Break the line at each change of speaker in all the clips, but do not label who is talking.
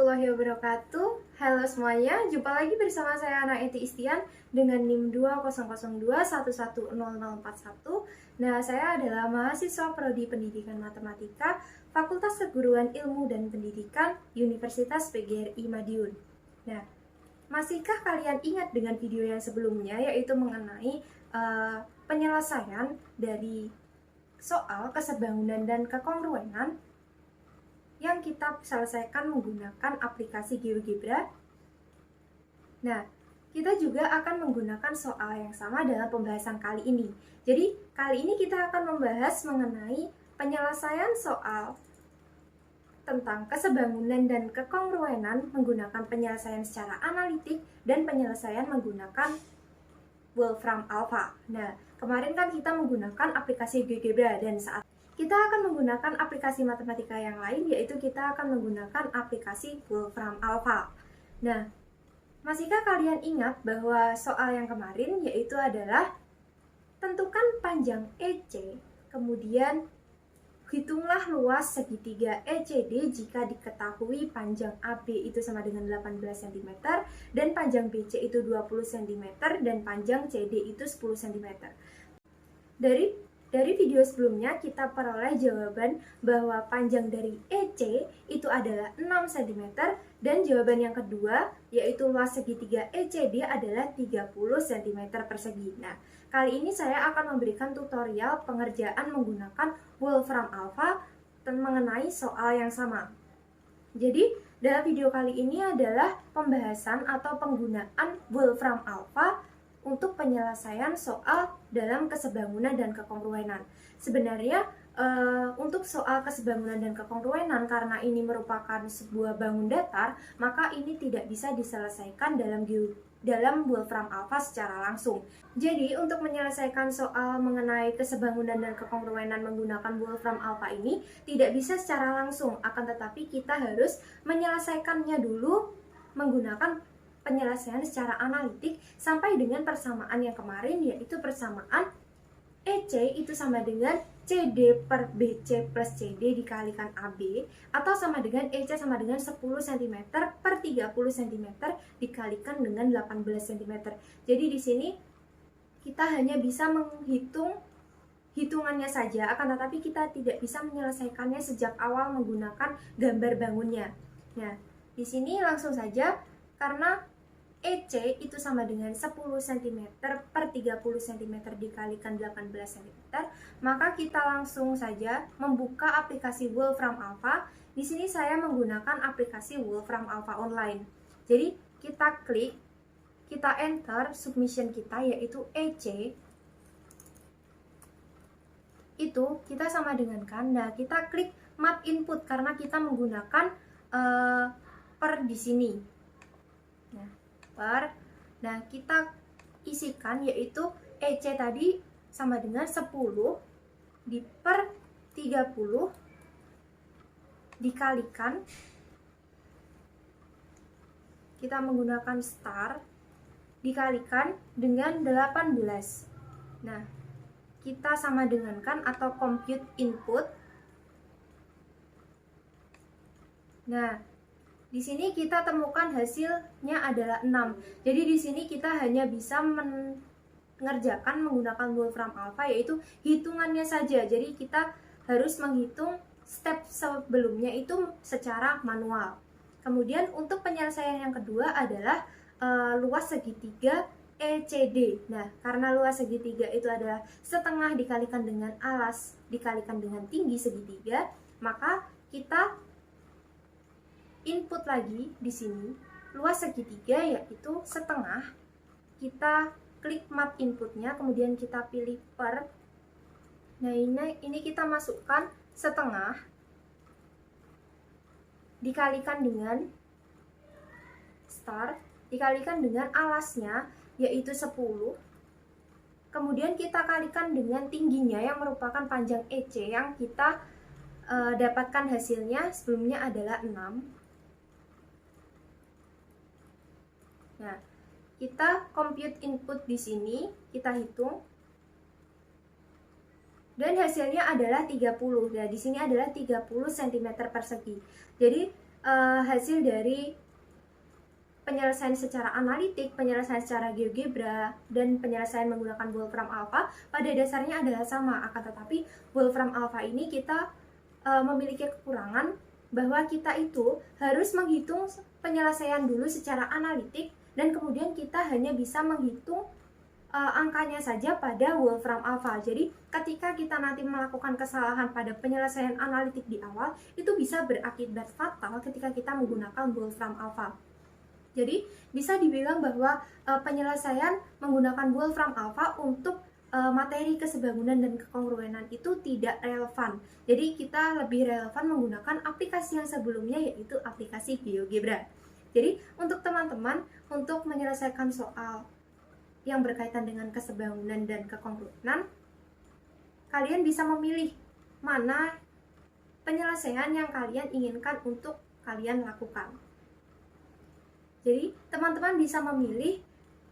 warahmatullahi wabarakatuh. Halo semuanya, jumpa lagi bersama saya Ana Eti Istian dengan NIM 20021110041. Nah, saya adalah mahasiswa Prodi Pendidikan Matematika Fakultas Keguruan Ilmu dan Pendidikan Universitas PGRI Madiun. Nah, masihkah kalian ingat dengan video yang sebelumnya, yaitu mengenai penyelesaian dari soal kesebangunan dan kekongruenan yang kita selesaikan menggunakan aplikasi GeoGebra? Nah, kita juga akan menggunakan soal yang sama dalam pembahasan kali ini. Jadi, kali ini kita akan membahas mengenai penyelesaian soal tentang kesebangunan dan kekongruenan menggunakan penyelesaian secara analitik dan penyelesaian menggunakan Wolfram Alpha. Nah, kemarin kan kita menggunakan aplikasi GeoGebra dan saat kita akan menggunakan aplikasi matematika yang lain, yaitu kita akan menggunakan aplikasi Wolfram Alpha. Nah, masihkah kalian ingat bahwa soal yang kemarin yaitu adalah tentukan panjang EC, kemudian hitunglah luas segitiga ECD jika diketahui panjang AB itu sama dengan 18 cm dan panjang BC itu 20 cm dan panjang CD itu 10 cm. Dari video sebelumnya kita peroleh jawaban bahwa panjang dari EC itu adalah 6 cm dan jawaban yang kedua yaitu luas segitiga ECD adalah 30 cm persegi. Nah, kali ini saya akan memberikan tutorial pengerjaan menggunakan Wolfram Alpha mengenai soal yang sama. Jadi, dalam video kali ini adalah pembahasan atau penggunaan Wolfram Alpha untuk penyelesaian soal dalam kesebangunan dan kekongruenan. Sebenarnya untuk soal kesebangunan dan kekongruenan, karena ini merupakan sebuah bangun datar, maka ini tidak bisa diselesaikan dalam Wolfram Alpha secara langsung. Jadi untuk menyelesaikan soal mengenai kesebangunan dan kekongruenan menggunakan Wolfram Alpha ini tidak bisa secara langsung, akan tetapi kita harus menyelesaikannya dulu menggunakan penyelesaian secara analitik sampai dengan persamaan yang kemarin, yaitu persamaan EC itu sama dengan CD per BC plus CD dikalikan AB, atau sama dengan EC sama dengan 10 cm per 30 cm dikalikan dengan 18 cm. Jadi di sini kita hanya bisa menghitung hitungannya saja, akan tetapi kita tidak bisa menyelesaikannya sejak awal menggunakan gambar bangunnya. Nah, di sini langsung saja, karena EC itu sama dengan 10 cm per 30 cm dikalikan 18 cm, maka kita langsung saja membuka aplikasi Wolfram Alpha. Di sini saya menggunakan aplikasi Wolfram Alpha Online. Jadi kita klik, kita enter submission kita yaitu EC. Itu kita sama dengan kan. Nah, kita klik mat input karena kita menggunakan per di sini. Nah, kita isikan yaitu EC tadi sama dengan 10 di per 30 dikalikan, kita menggunakan star, dikalikan dengan 18. Nah, kita sama dengan kan atau compute input. Nah, di sini kita temukan hasilnya adalah 6. Jadi di sini kita hanya bisa mengerjakan menggunakan Wolfram Alpha, yaitu hitungannya saja. Jadi kita harus menghitung step sebelumnya itu secara manual. Kemudian untuk penyelesaian yang kedua adalah luas segitiga ECD. Nah, karena luas segitiga itu adalah setengah dikalikan dengan alas dikalikan dengan tinggi segitiga, maka kita input lagi di sini luas segitiga yaitu setengah. Kita klik mat inputnya, kemudian kita pilih per. Nah, ini kita masukkan setengah dikalikan dengan star dikalikan dengan alasnya yaitu 10. Kemudian kita kalikan dengan tingginya yang merupakan panjang EC yang kita dapatkan hasilnya sebelumnya adalah 6. Nah, kita compute input di sini, kita hitung. Dan hasilnya adalah 30. Nah, di sini adalah 30 cm persegi. Jadi hasil dari penyelesaian secara analitik, penyelesaian secara GeoGebra, dan penyelesaian menggunakan Wolfram Alpha pada dasarnya adalah sama. Akan tetapi Wolfram Alpha ini kita memiliki kekurangan bahwa kita itu harus menghitung penyelesaian dulu secara analitik, dan kemudian kita hanya bisa menghitung angkanya saja pada Wolfram Alpha. Jadi ketika kita nanti melakukan kesalahan pada penyelesaian analitik di awal, itu bisa berakibat fatal ketika kita menggunakan Wolfram Alpha. Jadi bisa dibilang bahwa penyelesaian menggunakan Wolfram Alpha untuk materi kesebangunan dan kekongruenan itu tidak relevan. Jadi kita lebih relevan menggunakan aplikasi yang sebelumnya, yaitu aplikasi GeoGebra. Jadi untuk teman-teman, untuk menyelesaikan soal yang berkaitan dengan kesebangunan dan kekongruenan, kalian bisa memilih mana penyelesaian yang kalian inginkan untuk kalian lakukan. Jadi teman-teman bisa memilih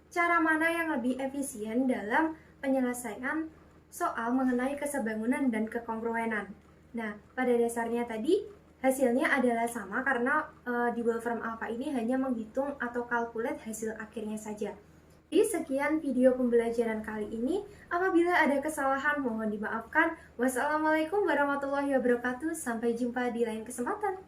cara mana yang lebih efisien dalam penyelesaian soal mengenai kesebangunan dan kekongruenan. Nah, pada dasarnya tadi hasilnya adalah sama karena di Wolfram Alpha ini hanya menghitung atau calculate hasil akhirnya saja. Jadi sekian video pembelajaran kali ini. Apabila ada kesalahan mohon dimaafkan. Wassalamualaikum warahmatullahi wabarakatuh. Sampai jumpa di lain kesempatan.